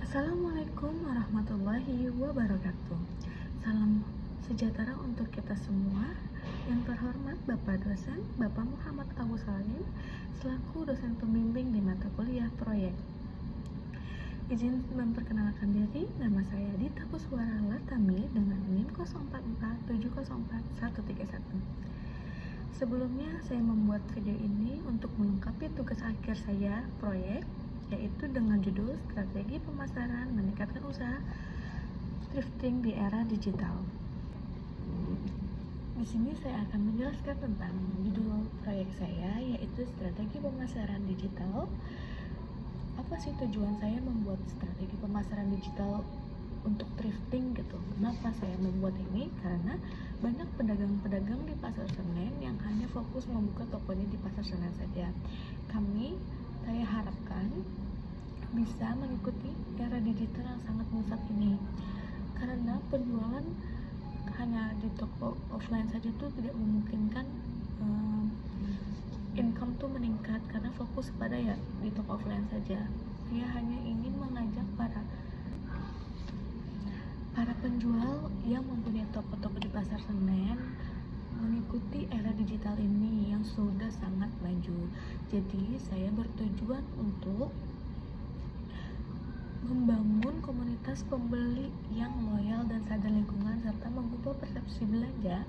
Assalamualaikum warahmatullahi wabarakatuh. Salam sejahtera untuk kita semua. Yang terhormat Bapak dosen, Bapak Muhammad Abu Salim, selaku dosen pembimbing di mata kuliah proyek. Izin memperkenalkan diri, nama saya Dita Kuswara Latami dengan NIM 0447043131. Sebelumnya saya membuat video ini untuk melengkapi tugas akhir saya proyek, yaitu dengan judul Strategi Pemasaran Meningkatkan Usaha Thrifting di Era Digital. Di sini saya akan menjelaskan tentang judul proyek saya, yaitu Strategi Pemasaran Digital. Apa sih tujuan saya membuat strategi pemasaran digital untuk thrifting gitu? Kenapa saya membuat ini? Karena banyak pedagang-pedagang di pasar Senen yang hanya fokus membuka tokonya di pasar Senen saja. Saya harapkan bisa mengikuti era digital yang sangat pesat ini, karena penjualan hanya di toko offline saja tuh tidak memungkinkan income tuh meningkat, karena fokus pada ya di toko offline saja. Saya hanya ingin mengajak para penjual yang mempunyai toko-toko di pasar Senen mengikuti era digital ini yang sudah sangat maju. Jadi saya bertujuan untuk membangun komunitas pembeli yang loyal dan sadar lingkungan, serta mengubah persepsi belanja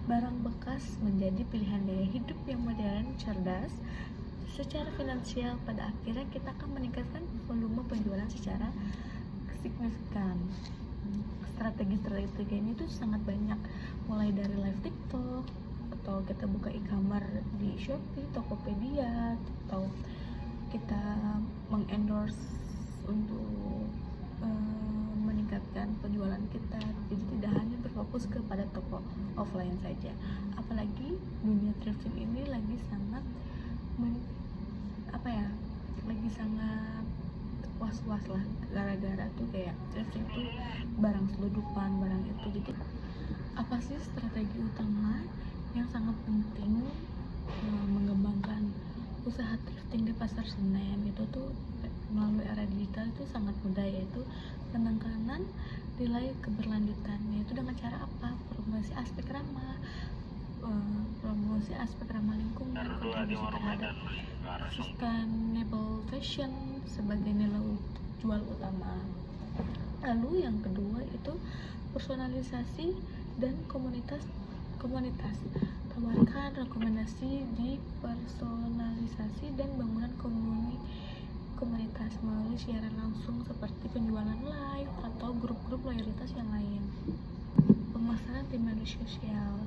barang bekas menjadi pilihan gaya hidup yang modern, cerdas, secara finansial. Pada akhirnya kita akan meningkatkan volume penjualan secara signifikan. Strategi-strategi ini tuh sangat banyak, mulai dari live TikTok, atau kita buka e-commerce di Shopee, Tokopedia, atau kita mengendorse untuk meningkatkan penjualan kita. Jadi tidak hanya berfokus kepada toko offline saja. Apalagi dunia thrifting ini lagi sangat lagi sangat was-was lah, gara-gara tuh kayak thrifting tuh barang selundupan, barang itu. Jadi apa sih strategi utama yang sangat penting mengembangkan usaha thrifting di pasar Senen itu tuh melalui era digital itu sangat mudah, yaitu penekanan nilai keberlanjutan. Yaitu dengan cara apa? Promosi aspek ramah lingkungan, kontribusi terhadap sustainable fashion sebagai nilai jual utama. Lalu yang kedua itu personalisasi dan komunitas. Tawarkan rekomendasi di personalisasi dan bangunan komunitas melalui siaran langsung seperti penjualan live atau grup-grup loyalitas yang lain. Pemasaran di media sosial,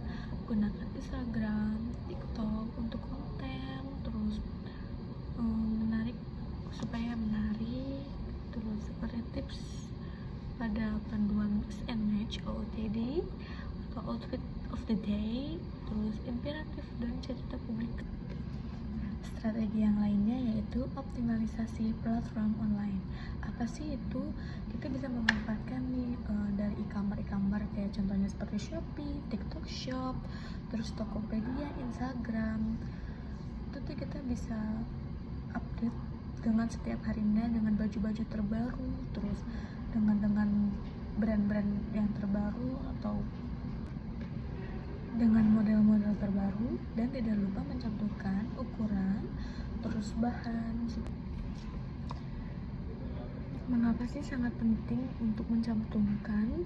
gunakan Instagram, TikTok untuk konten, terus menarik, terus seperti tips pada panduan mix and match OOTD atau outfit of the day, terus imperatif dan cerita publik. Strategi yang lainnya yaitu optimalisasi platform online. Apa sih itu? Kita bisa memanfaatkan nih dari e-commerce kayak contohnya seperti Shopee, TikTok Shop, terus Tokopedia, Instagram. Itu tuh kita bisa update dengan setiap harinya dengan baju-baju terbaru, terus dengan brand-brand yang terbaru atau dengan model-model terbaru, dan tidak lupa mencantumkan ukuran, terus bahan. Mengapa sih sangat penting untuk mencantumkan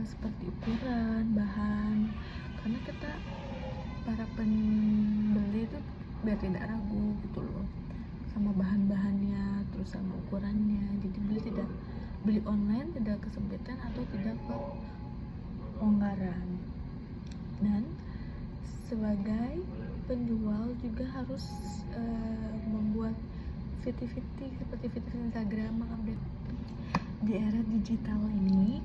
seperti ukuran, bahan? Karena kita para pembeli itu biar tidak ragu gitu loh sama bahan-bahannya, terus sama ukurannya. Jadi beli online tidak kesempitan atau tidak kelonggaran. Dan sebagai penjual juga harus membuat fitur-fitur seperti fitur Instagram, mengupdate. Di era digital ini,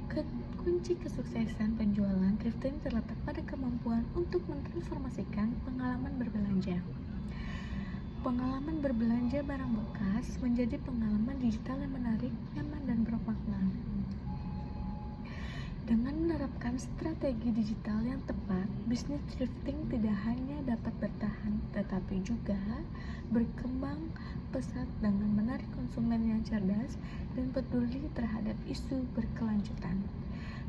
kunci kesuksesan penjualan thrifting terletak pada kemampuan untuk mentransformasikan pengalaman berbelanja. Pengalaman berbelanja barang bekas menjadi pengalaman digital yang menarik, nyaman, dan bermakna. Dengan menerapkan strategi digital yang tepat, bisnis thrifting tidak hanya dapat bertahan, tetapi juga berkembang pesat dengan menarik konsumen yang cerdas dan peduli terhadap isu berkelanjutan.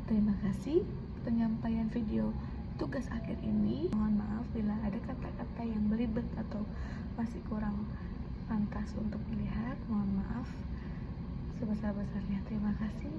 Terima kasih penyampaian video tugas akhir ini. Mohon maaf bila ada kata-kata yang belibet atau masih kurang pantas untuk dilihat. Mohon maaf sebesar-besarnya. Terima kasih.